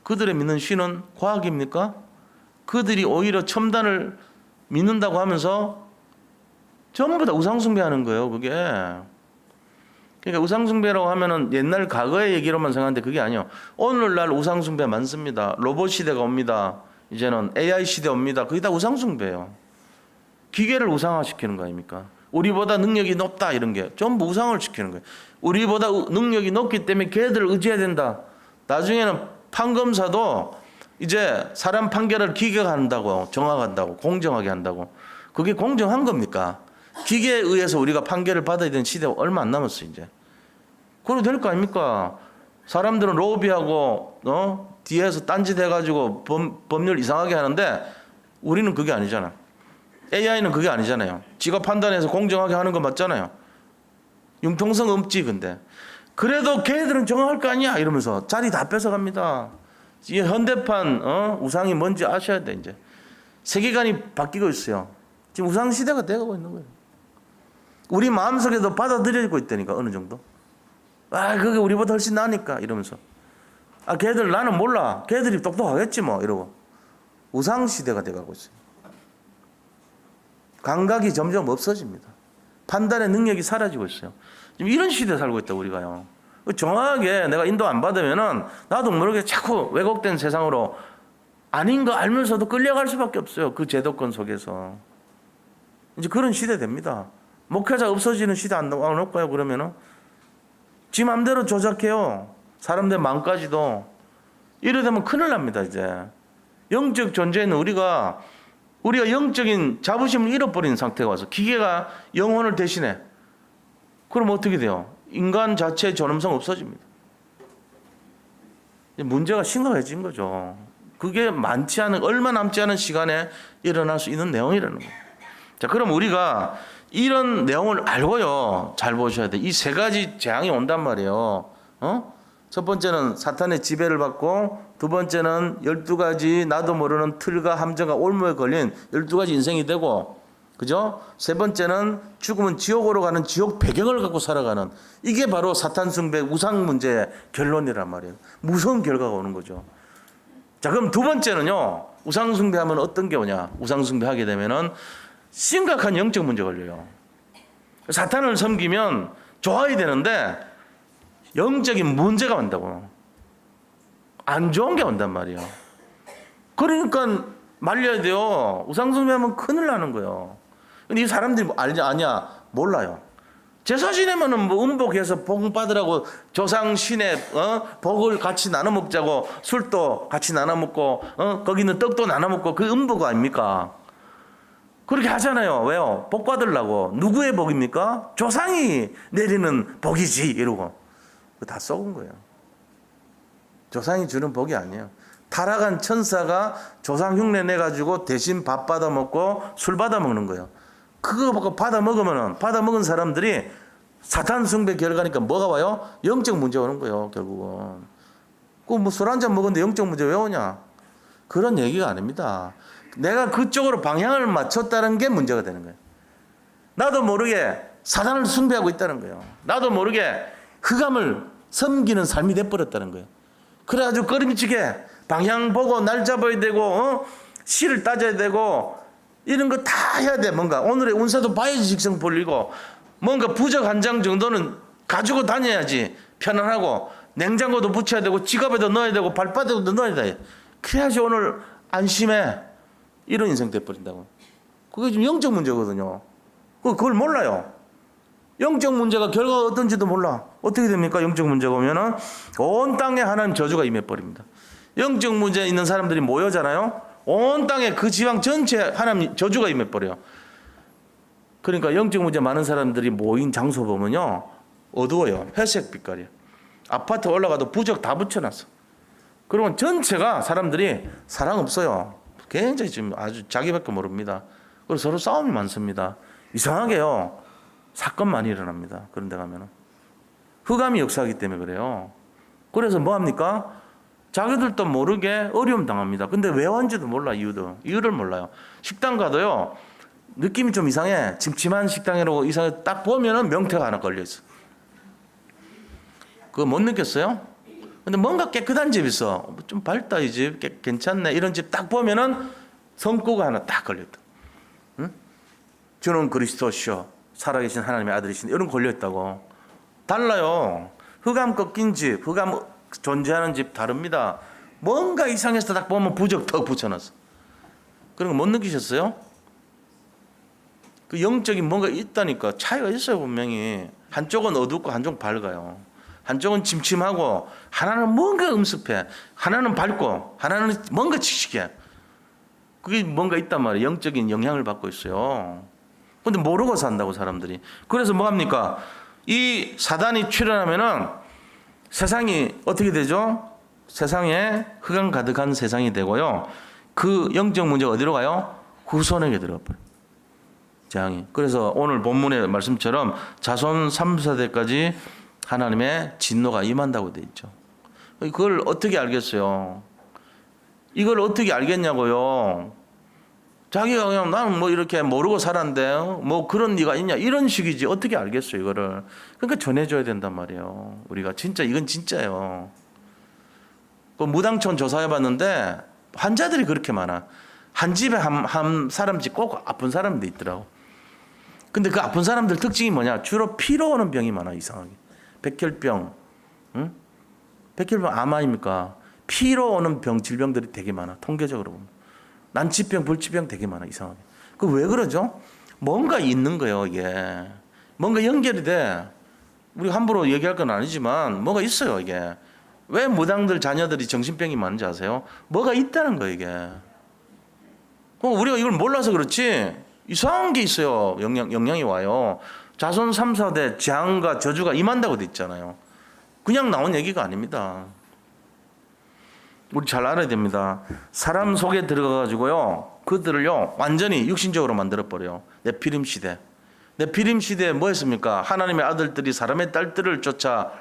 그들의 믿는 신은 과학입니까? 그들이 오히려 첨단을 믿는다고 하면서 전부 다 우상숭배하는 거예요. 그게. 그러니까 우상숭배라고 하면은 옛날 과거의 얘기로만 생각하는데 그게 아니에요. 오늘날 우상숭배 많습니다. 로봇 시대가 옵니다. 이제는 AI 시대 옵니다. 그게 다 우상숭배예요. 기계를 우상화시키는 거 아닙니까? 우리보다 능력이 높다 이런 게 전부 우상을 시키는 거예요. 우리보다 능력이 높기 때문에 걔들을 의지해야 된다. 나중에는 판검사도 이제 사람 판결을 기계가 한다고, 정확한다고, 공정하게 한다고. 그게 공정한 겁니까? 기계에 의해서 우리가 판결을 받아야 되는 시대가 얼마 안 남았어요, 이제. 그래도 될 거 아닙니까? 사람들은 로비하고, 뒤에서 딴짓 해가지고 법률 이상하게 하는데 우리는 그게 아니잖아. AI는 그게 아니잖아요. 지가 판단해서 공정하게 하는 거 맞잖아요. 융통성 없지, 근데. 그래도 걔들은 정확할 거 아니야? 이러면서 자리 다 뺏어갑니다. 이 현대판, 우상이 뭔지 아셔야 돼, 이제. 세계관이 바뀌고 있어요. 지금 우상 시대가 되고 있는 거예요. 우리 마음속에도 받아들여지고 있다니까, 어느 정도. 그게 우리보다 훨씬 나으니까, 이러면서. 걔들 나는 몰라. 걔들이 똑똑하겠지, 뭐, 이러고. 우상 시대가 돼가고 있어요. 감각이 점점 없어집니다. 판단의 능력이 사라지고 있어요. 지금 이런 시대에 살고 있다, 우리가요. 정확하게 내가 인도 안 받으면은 나도 모르게 자꾸 왜곡된 세상으로 아닌 거 알면서도 끌려갈 수밖에 없어요. 그 제도권 속에서. 이제 그런 시대 됩니다. 목회자 없어지는 시대 안 올까요, 그러면은? 지 맘대로 조작해요. 사람들 마음까지도. 이래 되면 큰일 납니다, 이제. 영적 존재는 우리가 영적인 자부심을 잃어버린 상태가 와서 기계가 영혼을 대신해. 그럼 어떻게 돼요? 인간 자체의 존엄성 없어집니다. 문제가 심각해진 거죠. 그게 얼마 남지 않은 시간에 일어날 수 있는 내용이라는 거예요. 자, 그럼 우리가 이런 내용을 알고요. 잘 보셔야 돼. 이 세 가지 재앙이 온단 말이에요. 첫 번째는 사탄의 지배를 받고, 두 번째는 12가지 나도 모르는 틀과 함정과 올무에 걸린 12가지 인생이 되고, 그죠? 세 번째는 죽으면 지옥으로 가는 지옥 배경을 갖고 살아가는, 이게 바로 사탄 숭배 우상 문제의 결론이란 말이에요. 무서운 결과가 오는 거죠. 자, 그럼 두 번째는요. 우상 숭배하면 어떤 게 오냐? 우상 숭배하게 되면은 심각한 영적 문제가 걸려요. 사탄을 섬기면 좋아야 되는데 영적인 문제가 온다고. 안 좋은 게 온단 말이에요. 그러니까 말려야 돼요. 우상 숭배하면 큰일 나는 거예요. 근데 이 사람들이 아냐? 몰라요. 제사 지내면은 뭐 음복해서 복 받으라고 조상 신의 복을 같이 나눠 먹자고, 술도 같이 나눠 먹고, 거기는 떡도 나눠 먹고, 그 음복 아닙니까? 그렇게 하잖아요. 왜요? 복 받으려고. 누구의 복입니까? 조상이 내리는 복이지, 이러고. 다 썩은 거예요. 조상이 주는 복이 아니에요. 타락한 천사가 조상 흉내 내가지고 대신 밥 받아 먹고 술 받아 먹는 거예요. 그거 받아 먹은 사람들이 사탄 숭배 결과니까 뭐가 와요? 영적 문제 오는 거예요, 결국은. 뭐 술 한잔 먹었는데 영적 문제 왜 오냐? 그런 얘기가 아닙니다. 내가 그쪽으로 방향을 맞췄다는 게 문제가 되는 거예요. 나도 모르게 사탄을 숭배하고 있다는 거예요. 나도 모르게 흑암을 섬기는 삶이 돼버렸다는 거예요. 그래가지고 꺼림칙해 방향 보고 날 잡아야 되고, 시를 따져야 되고, 이런 거 다 해야 돼. 뭔가 오늘의 운세도 봐야지 직성 풀리고, 뭔가 부적 한 장 정도는 가지고 다녀야지 편안하고, 냉장고도 붙여야 되고, 지갑에도 넣어야 되고, 발바닥에도 넣어야 돼. 그래야지 오늘 안심해. 이런 인생 돼버린다고. 그게 지금 영적 문제거든요. 그걸 몰라요. 영적 문제가 결과가 어떤지도 몰라. 어떻게 됩니까? 영적 문제가 오면은 온 땅에 하나님 저주가 임해버립니다. 영적 문제 있는 사람들이 모여잖아요. 온 땅에 그 지방 전체에 하나님 저주가 임해버려요. 그러니까 영적 문제 많은 사람들이 모인 장소 보면요, 어두워요. 회색 빛깔이에요. 아파트 올라가도 부적 다 붙여놨어. 그러면 전체가 사람들이 사랑 없어요. 굉장히 지금 아주 자기밖에 모릅니다. 그리고 서로 싸움이 많습니다. 이상하게요, 사건 많이 일어납니다. 그런 데 가면은. 흑암이 역사하기 때문에 그래요. 그래서 뭐 합니까? 자기들도 모르게 어려움 당합니다. 근데 왜 왔는지도 몰라, 이유를 몰라요. 식당 가도요, 느낌이 좀 이상해. 침침한 식당이라고 이상해. 딱 보면은 명태가 하나 걸려있어. 그거 못 느꼈어요? 근데 뭔가 깨끗한 집 있어. 좀 밝다, 이 집. 괜찮네. 이런 집 딱 보면은 성구가 하나 딱 걸렸다. 응? 주는 그리스도시요, 살아계신 하나님의 아들이신, 이런 걸려있다고. 달라요. 흑암 꺾인 집, 흑암 존재하는 집 다릅니다. 뭔가 이상해서 딱 보면 부적 턱 붙여놨어. 그런 거 못 느끼셨어요? 그 영적인 뭔가 있다니까. 차이가 있어요 분명히. 한쪽은 어둡고 한쪽은 밝아요. 한쪽은 침침하고 하나는 뭔가 음습해. 하나는 밝고 하나는 뭔가 칙칙해. 그게 뭔가 있단 말이에요. 영적인 영향을 받고 있어요. 근데 모르고 산다고 사람들이. 그래서 뭐합니까? 이 사단이 출현하면은 세상이 어떻게 되죠? 세상에 흑암 가득한 세상이 되고요. 그 영적 문제가 어디로 가요? 후손에게 들어가요. 재앙이. 그래서 오늘 본문의 말씀처럼 자손 3, 4대까지 하나님의 진노가 임한다고 돼 있죠. 그걸 어떻게 알겠어요? 이걸 어떻게 알겠냐고요? 자기가 그냥 나는 뭐 이렇게 모르고 살았는데 뭐 그런 네가 있냐 이런 식이지 어떻게 알겠어요 이거를. 그러니까 전해줘야 된단 말이에요. 우리가 진짜 이건 진짜예요. 그 무당촌 조사해봤는데 환자들이 그렇게 많아. 한 집에 한 사람씩 꼭 아픈 사람들이 있더라고. 근데 그 아픈 사람들 특징이 뭐냐? 주로 피로 오는 병이 많아 이상하게. 백혈병, 응? 백혈병 암 아닙니까? 피로 오는 병 질병들이 되게 많아. 통계적으로 보면. 난치병, 불치병 되게 많아 이상하게. 그 왜 그러죠? 뭔가 있는 거예요 이게. 뭔가 연결이 돼. 우리 함부로 얘기할 건 아니지만 뭐가 있어요 이게. 왜 무당들 자녀들이 정신병이 많은지 아세요? 뭐가 있다는 거예요 이게. 우리가 이걸 몰라서 그렇지 이상한 게 있어요. 영향이 와요. 자손 3, 4대 재앙과 저주가 임한다고 돼 있잖아요. 그냥 나온 얘기가 아닙니다. 우리 잘 알아야 됩니다. 사람 속에 들어가가지고요, 그들을요 완전히 육신적으로 만들어버려요. 네피림 시대. 네피림 시대에 뭐 했습니까? 하나님의 아들들이 사람의 딸들을 쫓아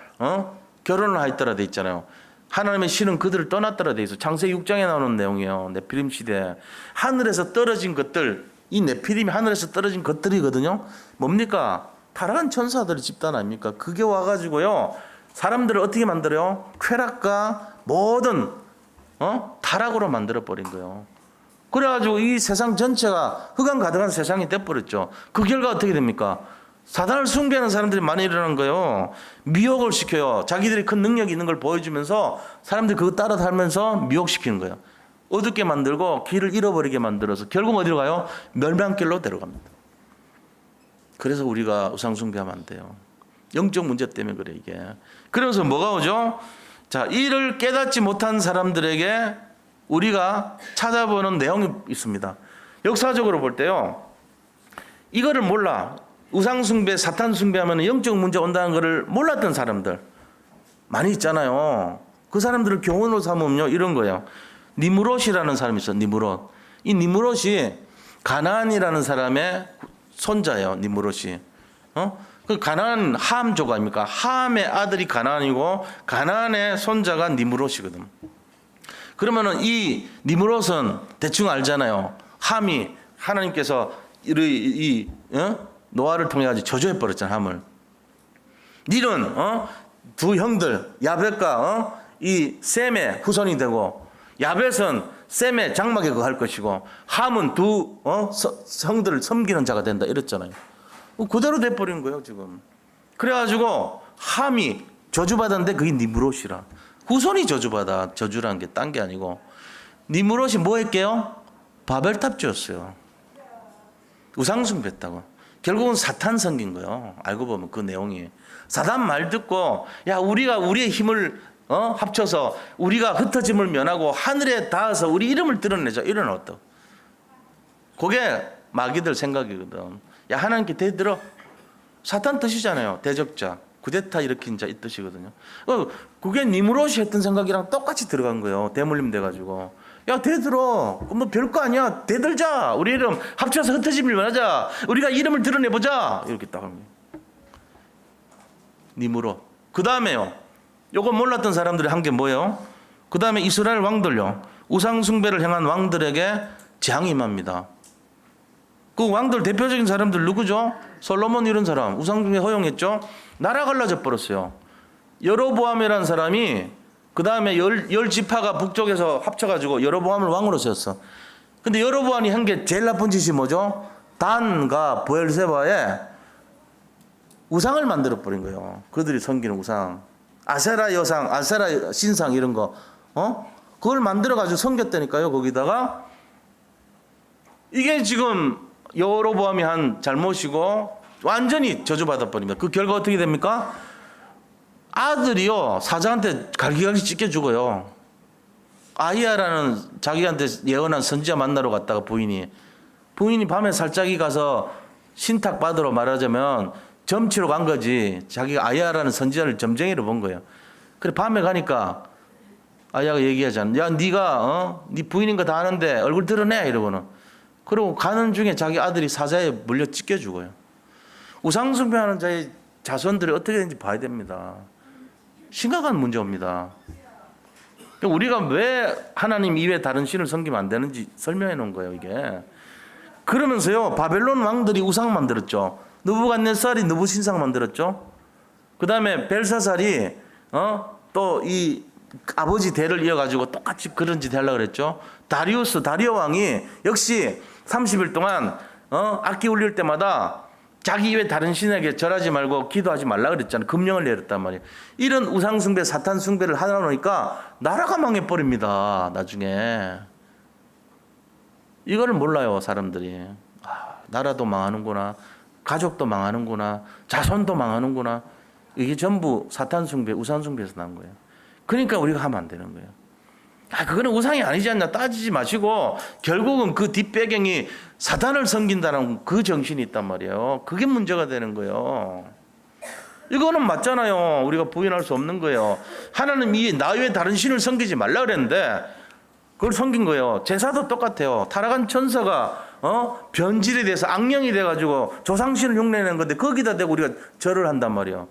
결혼을 하였더라 돼 있잖아요. 하나님의 신은 그들을 떠났더라 돼 있어. 창세기 6장에 나오는 내용이에요. 네피림 시대. 하늘에서 떨어진 것들, 이 네피림이 하늘에서 떨어진 것들이거든요. 뭡니까? 타락한 천사들의 집단 아닙니까? 그게 와가지고요 사람들을 어떻게 만들어요? 쾌락과 모든 타락으로 만들어버린 거예요. 그래가지고 이 세상 전체가 흑암 가득한 세상이 돼버렸죠. 그 결과 어떻게 됩니까? 사단을 숭배하는 사람들이 많이 일어나는 거예요. 미혹을 시켜요. 자기들이 큰 능력이 있는 걸 보여주면서 사람들이 그거 따라 살면서 미혹시키는 거예요. 어둡게 만들고 길을 잃어버리게 만들어서 결국 어디로 가요? 멸망길로 데려갑니다. 그래서 우리가 우상 숭배하면 안 돼요. 영적 문제 때문에 그래 이게. 그래서 뭐가 오죠? 자, 이를 깨닫지 못한 사람들에게 우리가 찾아보는 내용이 있습니다. 역사적으로 볼 때요, 이거를 몰라. 우상 숭배, 사탄 숭배하면 영적 문제 온다는 것을 몰랐던 사람들 많이 있잖아요. 그 사람들을 교훈으로 삼으면요 이런 거예요. 니므롯이라는 사람이 있어. 니므롯. 이 니므롯이 가나안이라는 사람의 손자예요. 니므롯이. 그 가나안 함족 아닙니까? 함의 아들이 가나안이고 가나안의 손자가 니므롯이거든. 그러면은 이 니므롯은 대충 알잖아요. 함이 하나님께서 노아를 통해 가지고 저주해 버렸잖아 함을. 닐은 두 형들 야벳과 이 셈의 후손이 되고, 야벳은 셈의 장막에 거할 것이고 함은 두 성들을 섬기는 자가 된다 이랬잖아요. 그대로 돼버린 거예요 지금. 그래가지고 함이 저주받았는데 그게 니므롯이라. 후손이 저주받아. 저주라는 게 딴 게 아니고. 니므롯이 뭐 했게요? 바벨탑 지었어요. 우상숭배했다고. 결국은 사탄 섬긴 거예요. 알고 보면 그 내용이. 사단 말 듣고 야 우리가 우리의 힘을 합쳐서 우리가 흩어짐을 면하고 하늘에 닿아서 우리 이름을 드러내자. 이런 어떤. 그게 마귀들 생각이거든. 야 하나님께 대들어. 사탄 뜻이잖아요. 대적자. 구데타 일으킨 자 이 뜻이거든요. 그게 니므롯이 했던 생각이랑 똑같이 들어간 거예요. 대물림 돼가지고. 야 대들어. 뭐 별거 아니야. 대들자. 우리 이름 합쳐서 흩어짐을 면하자. 우리가 이름을 드러내보자. 이렇게 딱 합니다. 니므롯. 그 다음에요. 요거 몰랐던 사람들이 한 게 뭐예요? 그 다음에 이스라엘 왕들요. 우상 숭배를 향한 왕들에게 재앙이 임합니다. 그 왕들 대표적인 사람들 누구죠? 솔로몬 이런 사람. 우상 숭배 허용했죠? 나라 갈라져 버렸어요. 여로보암이라는 사람이 그 다음에 열 지파가 북쪽에서 합쳐가지고 여로보암을 왕으로 세웠어. 근데 여로보암이 한 게 제일 나쁜 짓이 뭐죠? 단과 브엘세바에 우상을 만들어 버린 거예요. 그들이 섬기는 우상. 아세라 여상, 아세라 신상 이런 거. 그걸 만들어 가지고 섬겼다니까요. 거기다가 이게 지금 여로보암이 한 잘못이고 완전히 저주받아 버립니다. 그 결과 어떻게 됩니까? 아들이요 사자한테 갈기갈기 찢겨 죽어요. 아히야라는 자기한테 예언한 선지자 만나러 갔다가 부인이 밤에 살짝이 가서 신탁 받으러 말하자면 점치러 간 거지. 자기가 아히야라는 선지자를 점쟁이로 본 거예요. 그래 밤에 가니까 아히야가 얘기하잖아. 야 네가 네 부인인 거 다 아는데 얼굴 드러내 이러고는. 그리고 가는 중에 자기 아들이 사자에 물려 찢겨 죽어요. 우상숭배하는 자의 자손들이 어떻게 되는지 봐야 됩니다. 심각한 문제입니다. 우리가 왜 하나님 이외에 다른 신을 섬기면 안 되는지 설명해 놓은 거예요, 이게. 그러면서요, 바벨론 왕들이 우상 만들었죠. 느부갓네살이 느부 신상 만들었죠. 그 다음에 벨사살이 또 이 아버지 대를 이어가지고 똑같이 그런 짓 하려고 그랬죠. 다리오 왕이 역시 30일 동안 악기 울릴 때마다 자기 이외 다른 신에게 절하지 말고 기도하지 말라 그랬잖아요. 금령을 내렸단 말이에요. 이런 우상숭배, 사탄숭배를 하다 보니까 나라가 망해버립니다. 나중에. 이거를 몰라요, 사람들이. 나라도 망하는구나. 가족도 망하는구나. 자손도 망하는구나. 이게 전부 사탄숭배, 우상숭배에서 난 거예요. 그러니까 우리가 하면 안 되는 거예요. 그거는 우상이 아니지 않냐 따지지 마시고 결국은 그 뒷배경이 사탄을 섬긴다는 그 정신이 있단 말이에요. 그게 문제가 되는 거예요. 이거는 맞잖아요. 우리가 부인할 수 없는 거예요. 하나님 나 외에 다른 신을 섬기지 말라 그랬는데 그걸 섬긴 거예요. 제사도 똑같아요. 타락한 천사가 변질이 돼서 악령이 돼가지고 조상신을 흉내내는 건데 거기다 대고 우리가 절을 한단 말이에요.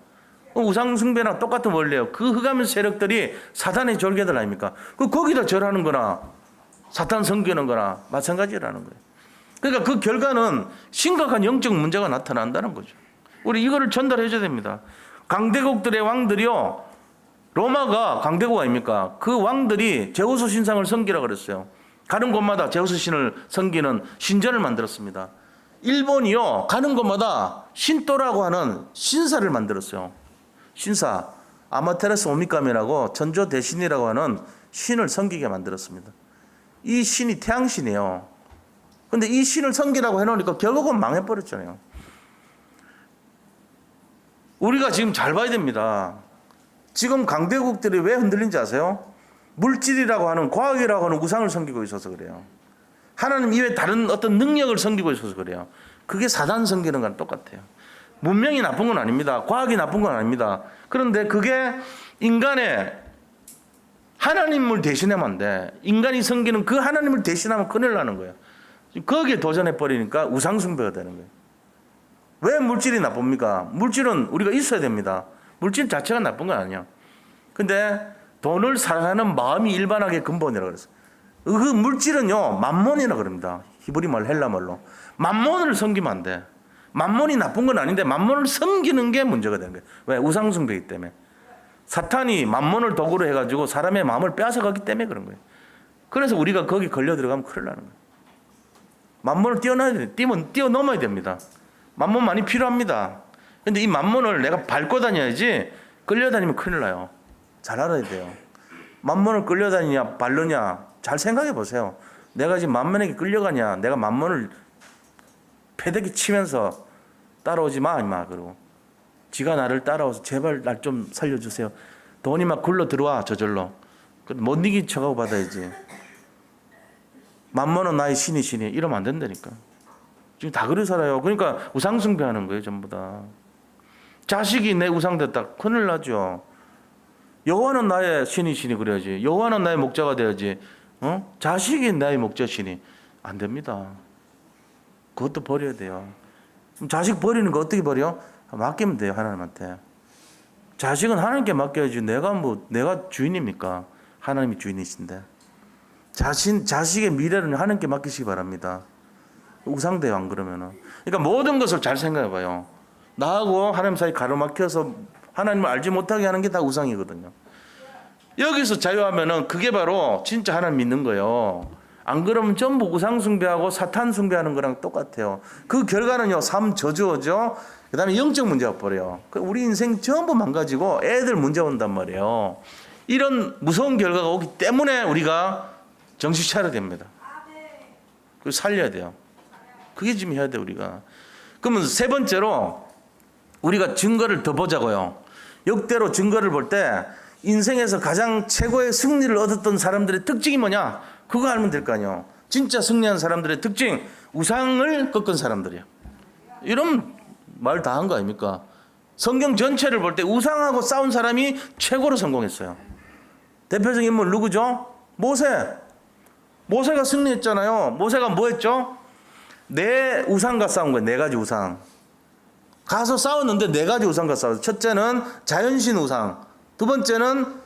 우상숭배랑 똑같은 원리예요. 그 흑암의 세력들이 사탄의 졸개들 아닙니까? 거기다 절하는 거나 사탄 섬기는 거나 마찬가지라는 거예요. 그러니까 그 결과는 심각한 영적 문제가 나타난다는 거죠. 우리 이거를 전달해 줘야 됩니다. 강대국들의 왕들이요. 로마가 강대국 아닙니까? 그 왕들이 제우스 신상을 섬기라 그랬어요. 가는 곳마다 제우스 신을 섬기는 신전을 만들었습니다. 일본이요. 가는 곳마다 신도라고 하는 신사를 만들었어요. 신사, 아마테라스 오미카미라고 천조 대신이라고 하는 신을 섬기게 만들었습니다. 이 신이 태양신이에요. 근데 이 신을 섬기라고 해놓으니까 결국은 망해버렸잖아요. 우리가 지금 잘 봐야 됩니다. 지금 강대국들이 왜 흔들린지 아세요? 물질이라고 하는, 과학이라고 하는 우상을 섬기고 있어서 그래요. 하나님 이외에 다른 어떤 능력을 섬기고 있어서 그래요. 그게 사단 섬기는 거랑 똑같아요. 문명이 나쁜 건 아닙니다. 과학이 나쁜 건 아닙니다. 그런데 그게 인간의 하나님을 대신하면 안 돼. 인간이 섬기는 그 하나님을 대신하면 큰일 나는 거예요. 거기에 도전해버리니까 우상숭배가 되는 거예요. 왜 물질이 나쁩니까? 물질은 우리가 있어야 됩니다. 물질 자체가 나쁜 건 아니야. 근데 돈을 사랑하는 마음이 일반하게 근본이라고 그랬어요. 그 물질은요, 맘몬이라고 그럽니다. 히브리 말, 헬라 말로. 맘몬을 섬기면 안 돼. 맘몬이 나쁜 건 아닌데 맘몬을 섬기는 게 문제가 되는 거예요. 왜? 우상숭배이기 때문에. 사탄이 맘몬을 도구로 해가지고 사람의 마음을 빼앗아가기 때문에 그런 거예요. 그래서 우리가 거기 걸려 들어가면 큰일 나는 거예요. 맘몬을 뛰어넘어야 됩니다. 맘몬 많이 필요합니다. 근데 이 맘몬을 내가 밟고 다녀야지 끌려다니면 큰일 나요. 잘 알아야 돼요. 맘몬을 끌려다니냐 밟느냐 잘 생각해 보세요. 내가 지금 맘몬에게 끌려가냐, 내가 맘몬을 패대기 치면서 따라오지 마 임마. 그러고 지가 나를 따라와서 제발 날 좀 살려주세요. 돈이 막 굴러 들어와 저절로. 못 이긴 척하고 받아야지. 맘몬은 나의 신이 이러면 안 된다니까. 지금 다 그래 살아요. 그러니까 우상숭배하는 거예요 전부 다. 자식이 내 우상 됐다 큰일 나죠. 여호와는 나의 신이 그래야지. 여호와는 나의 목자가 돼야지. 자식이 나의 목자신이 안 됩니다. 그것도 버려야 돼요. 자식 버리는 거 어떻게 버려? 맡기면 돼요, 하나님한테. 자식은 하나님께 맡겨야지. 내가 주인입니까? 하나님이 주인이신데. 자식의 미래는 하나님께 맡기시기 바랍니다. 우상돼요, 안 그러면은. 그러니까 모든 것을 잘 생각해 봐요. 나하고 하나님 사이 가로막혀서 하나님을 알지 못하게 하는 게 다 우상이거든요. 여기서 자유하면은 그게 바로 진짜 하나님 믿는 거예요. 안 그러면 전부 우상 숭배하고 사탄 숭배하는 거랑 똑같아요. 그 결과는요, 삶 저주죠. 그 다음에 영적 문제가 버려요. 우리 인생 전부 망가지고 애들 문제 온단 말이에요. 이런 무서운 결과가 오기 때문에 우리가 정신 차려야 됩니다. 그걸 살려야 돼요. 그게 지금 해야 돼 우리가. 그러면 세 번째로 우리가 증거를 더 보자고요. 역대로 증거를 볼 때 인생에서 가장 최고의 승리를 얻었던 사람들의 특징이 뭐냐? 그거 알면 될 거 아니에요. 진짜 승리한 사람들의 특징, 우상을 꺾은 사람들이야. 이런 말 다 한 거 아닙니까? 성경 전체를 볼 때 우상하고 싸운 사람이 최고로 성공했어요. 대표적인 인물 누구죠? 모세. 모세가 승리했잖아요. 모세가 뭐 했죠? 네 우상과 싸운 거예요. 네 가지 우상. 가서 싸웠는데 네 가지 우상과 싸웠어요. 첫째는 자연신 우상, 두 번째는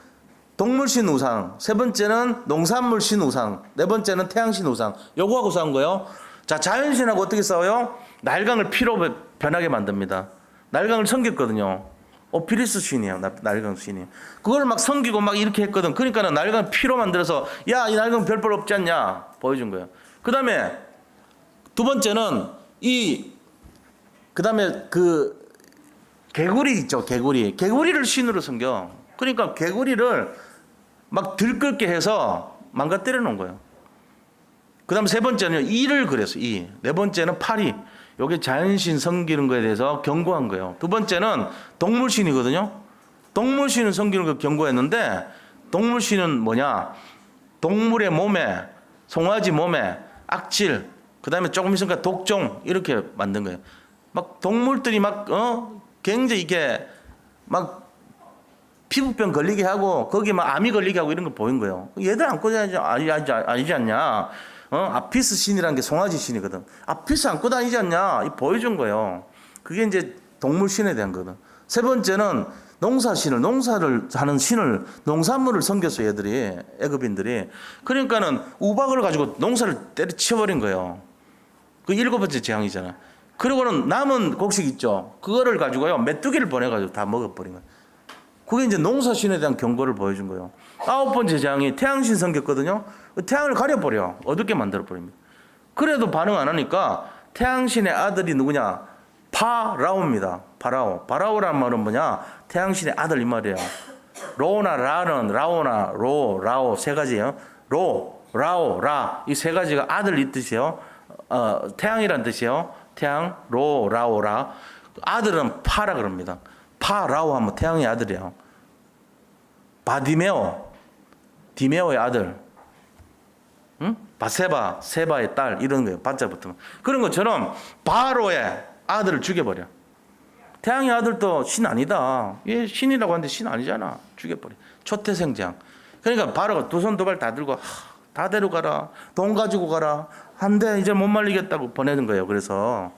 동물신 우상, 세 번째는 농산물신 우상, 네 번째는 태양신 우상. 요거하고 싸운 거예요. 자, 자연신하고 어떻게 싸워요? 날강을 피로 변하게 만듭니다. 날강을 섬겼거든요. 오피리스 신이에요. 날강 신이. 그걸 막 섬기고 막 이렇게 했거든. 그러니까는 날강 피로 만들어서 야, 이 날강 별볼 없지 않냐 보여준 거예요. 그 다음에 두 번째는 그다음에 그 개구리 있죠. 개구리를 신으로 섬겨. 그러니까 개구리를 막 들끓게 해서 망가뜨려 놓은 거예요. 그다음 세 번째는 이를 그렸어요. 네 번째는 파리. 요게 자연신 섬기는 거에 대해서 경고한 거예요. 두 번째는 동물신이거든요. 동물신은 섬기는 거 경고했는데 동물신은 뭐냐? 동물의 몸에, 송아지 몸에 악질, 그다음에 조금 있으니까 독종 이렇게 만든 거예요. 막 동물들이 막 굉장히 이게 막 피부병 걸리게 하고 거기 막 암이 걸리게 하고 이런 거 보인 거예요. 얘들 안고 다니지 아니지 않냐? 아피스 신이라는 게 송아지 신이거든. 아피스 안고 다니지 않냐? 이 보여준 거예요. 그게 이제 동물 신에 대한 거거든. 세 번째는 농사신을, 농사를 하는 신을, 농산물을 섬겼어요. 얘들이, 애굽인들이. 그러니까는 우박을 가지고 농사를 때려치워버린 거예요. 그 일곱 번째 재앙이잖아. 그리고는 남은 곡식 있죠. 그거를 가지고요, 메뚜기를 보내가지고 다 먹어버린 거예요. 그게 이제 농사신에 대한 경고를 보여준 거예요. 아홉 번째 재앙이 태양신 섬겼거든요. 태양을 가려버려. 어둡게 만들어버립니다. 그래도 반응 안 하니까 태양신의 아들이 누구냐? 파라오입니다. 파라오라는 말은 뭐냐? 태양신의 아들 이 말이에요. 로나 라는 라오나 라오 세 가지예요. 라오 라 이 세 가지가 아들 이 뜻이에요. 태양이란 뜻이에요. 태양 라오 라. 아들은 파라 그럽니다. 파라오 하면 태양의 아들이에요. 디메오의 아들. 응? 바세바, 세바의 딸 이런 거예요. 바자 붙으면. 그런 것처럼 바로의 아들을 죽여버려. 태양의 아들도 신 아니다. 얘 신이라고 하는데 신 아니잖아. 죽여버려. 초태생장. 그러니까 바로가 두 손 두 발 다 들고 다 데려가라. 돈 가지고 가라. 한데 이제 못 말리겠다고 보내는 거예요. 그래서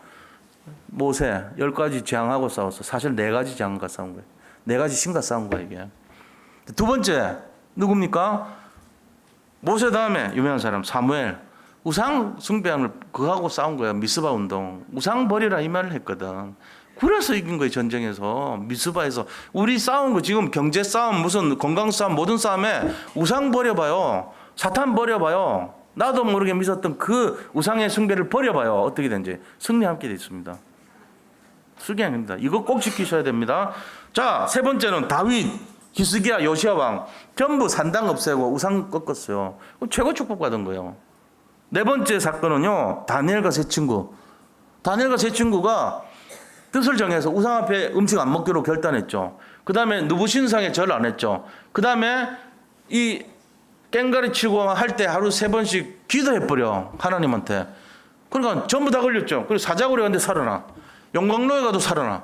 모세 10가지 재앙하고 싸웠어. 사실 4가지 재앙과 싸운 거예요. 4가지 신과 싸운 거예요. 이게. 두 번째 누굽니까? 모세 다음에 유명한 사람 사무엘. 우상 숭배함을 그거하고 싸운 거야. 미스바 운동. 우상 버리라 이 말을 했거든. 그래서 이긴 거예요. 전쟁에서. 미스바에서. 우리 싸운 거 지금 경제 싸움 무슨 건강 싸움 모든 싸움에 우상 버려봐요. 사탄 버려봐요. 나도 모르게 믿었던 그 우상의 숭배를 버려봐요. 어떻게 된지. 승리함께 되어 있습니다. 승리합니다. 이거 꼭 지키셔야 됩니다. 자, 세 번째는 다윗, 히스기야, 요시야 왕. 전부 산당 없애고 우상 꺾었어요. 최고 축복받은 거예요. 네 번째 사건은요. 다니엘과 세 친구. 다니엘과 세 친구가 뜻을 정해서 우상 앞에 음식 안 먹기로 결단했죠. 그 다음에 누부신상에 절 안 했죠. 그 다음에 이 깽가리 치고 할 때 하루 3번씩 기도해버려. 하나님한테. 그러니까 전부 다 걸렸죠. 그리고 사자굴에 갔는데 살아나. 영광로에 가도 살아나.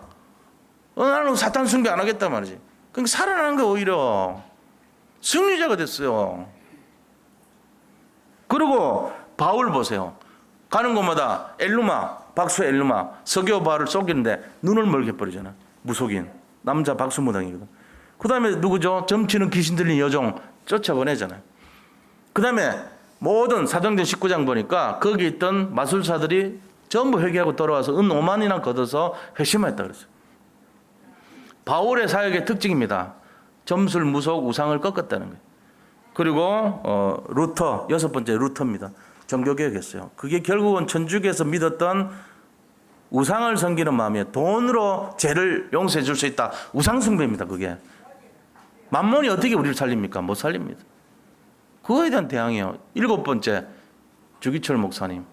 나는 사탄 숭배 안 하겠단 말이지. 그러니까 살아나는 거 오히려 승리자가 됐어요. 그리고 바울 보세요. 가는 곳마다 엘루마, 박수 엘루마, 서교 바울을 속이는데 눈을 멀게 버리잖아. 무속인. 남자 박수무당이거든. 그 다음에 누구죠? 점치는 귀신 들린 여종 쫓아보내잖아요. 그 다음에 모든 사도행전 19장 보니까 거기 있던 마술사들이 전부 회개하고 돌아와서 은 5만이나 걷어서 회심했다 그랬어요. 바울의 사역의 특징입니다. 점술, 무속, 우상을 꺾었다는 거예요. 그리고 루터, 6번째 루터입니다. 종교개혁했어요. 그게 결국은 천주교에서 믿었던 우상을 섬기는 마음이에요. 돈으로 죄를 용서해 줄 수 있다. 우상숭배입니다. 그게. 만몬이 어떻게 우리를 살립니까? 못 살립니다. 그거에 대한 대항이에요. 7번째 주기철 목사님.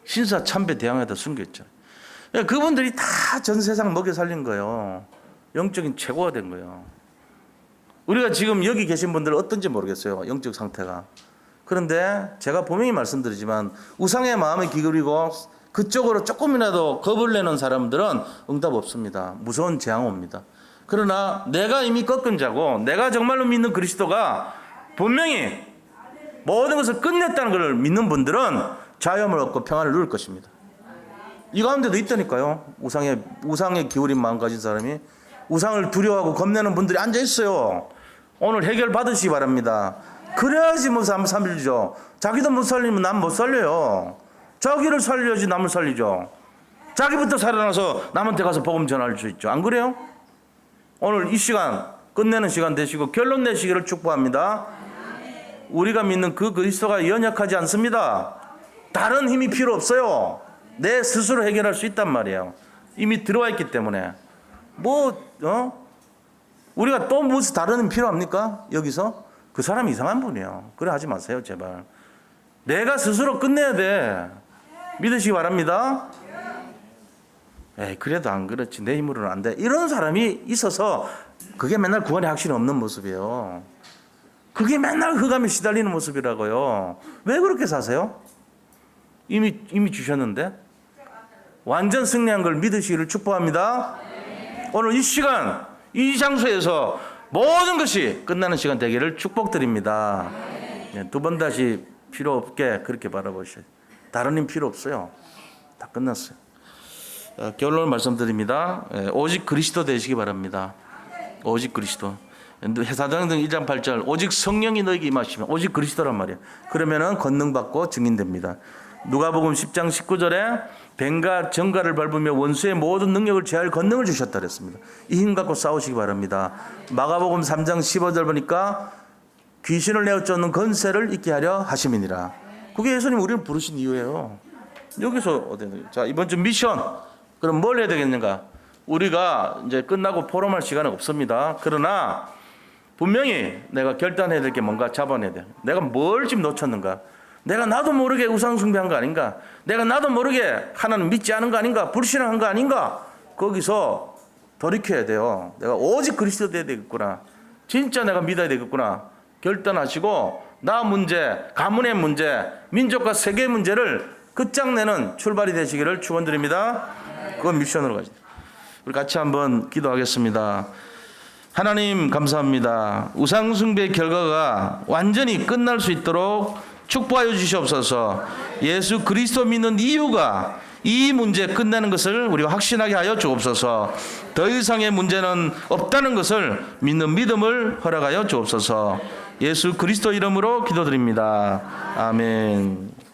신사 참배 대왕에다 숨겼죠. 그분들이 다 전 세상 먹여 살린 거예요. 영적인 최고가 된 거예요. 우리가 지금 여기 계신 분들 어떤지 모르겠어요. 영적 상태가. 그런데 제가 분명히 말씀드리지만 우상의 마음에 기울이고 그쪽으로 조금이라도 겁을 내는 사람들은 응답 없습니다. 무서운 재앙 옵니다. 그러나 내가 이미 꺾은 자고 내가 정말로 믿는 그리스도가 분명히 모든 것을 끝냈다는 것을 믿는 분들은 자유함을 얻고 평안을 누릴 것입니다. 이 가운데도 있다니까요. 우상에 기울인 마음 가진 사람이 우상을 두려워하고 겁내는 분들이 앉아 있어요. 오늘 해결 받으시기 바랍니다. 그래야지 뭐 살리죠. 자기도 못 살리면 남 못 살려요. 자기를 살려야지 남을 살리죠. 자기부터 살아나서 남한테 가서 복음 전할 수 있죠. 안 그래요? 오늘 이 시간 끝내는 시간 되시고 결론 내시기를 축복합니다. 우리가 믿는 그 그리스도가 연약하지 않습니다. 다른 힘이 필요 없어요. 내 스스로 해결할 수 있단 말이에요. 이미 들어와 있기 때문에. 우리가 또 무슨 다른 힘 필요합니까? 여기서? 그 사람 이상한 분이에요. 그래 하지 마세요, 제발. 내가 스스로 끝내야 돼. 믿으시기 바랍니다. 에이, 그래도 안 그렇지. 내 힘으로는 안 돼. 이런 사람이 있어서 그게 맨날 구원의 확신이 없는 모습이에요. 그게 맨날 흑암에 시달리는 모습이라고요. 왜 그렇게 사세요? 이미 주셨는데? 완전 승리한 걸 믿으시기를 축복합니다. 오늘 이 시간, 이 장소에서 모든 것이 끝나는 시간 되기를 축복드립니다. 두 번 다시 필요 없게 그렇게 바라보셔요. 다른 힘 필요 없어요. 다 끝났어요. 결론을 말씀드립니다. 오직 그리스도 되시기 바랍니다. 오직 그리스도. 사도행전 1장 8절 오직 성령이 너에게 임하시면 오직 그리스도란 말이에요. 그러면은 권능받고 증인됩니다. 누가복음 10장 19절에 뱀과 정갈을 밟으며 원수의 모든 능력을 제할 권능을 주셨다 그랬습니다. 이 힘 갖고 싸우시기 바랍니다. 마가복음 3장 15절 보니까 귀신을 내어 쫓는 권세를 있게 하려 하심이니라. 그게 예수님 우리를 부르신 이유예요. 여기서 자, 이번 주 미션. 그럼 뭘 해야 되겠는가? 우리가 이제 끝나고 포럼할 시간은 없습니다. 그러나 분명히 내가 결단해야 될 게 뭔가 잡아내야 돼. 내가 뭘 지금 놓쳤는가? 내가 나도 모르게 우상 숭배한 거 아닌가? 내가 나도 모르게 하나님 믿지 않은 거 아닌가? 불신한 거 아닌가? 거기서 돌이켜야 돼요. 내가 오직 그리스도 돼야 되겠구나. 진짜 내가 믿어야 되겠구나. 결단하시고 나 문제, 가문의 문제, 민족과 세계의 문제를 끝장내는 출발이 되시기를 축원드립니다. 그건 미션으로 가죠. 우리 같이 한번 기도하겠습니다. 하나님 감사합니다. 우상 숭배의 결과가 완전히 끝날 수 있도록 축복하여 주시옵소서. 예수 그리스도 믿는 이유가 이 문제 끝내는 것을 우리가 확신하게 하여 주옵소서. 더 이상의 문제는 없다는 것을 믿는 믿음을 허락하여 주옵소서. 예수 그리스도 이름으로 기도드립니다. 아멘.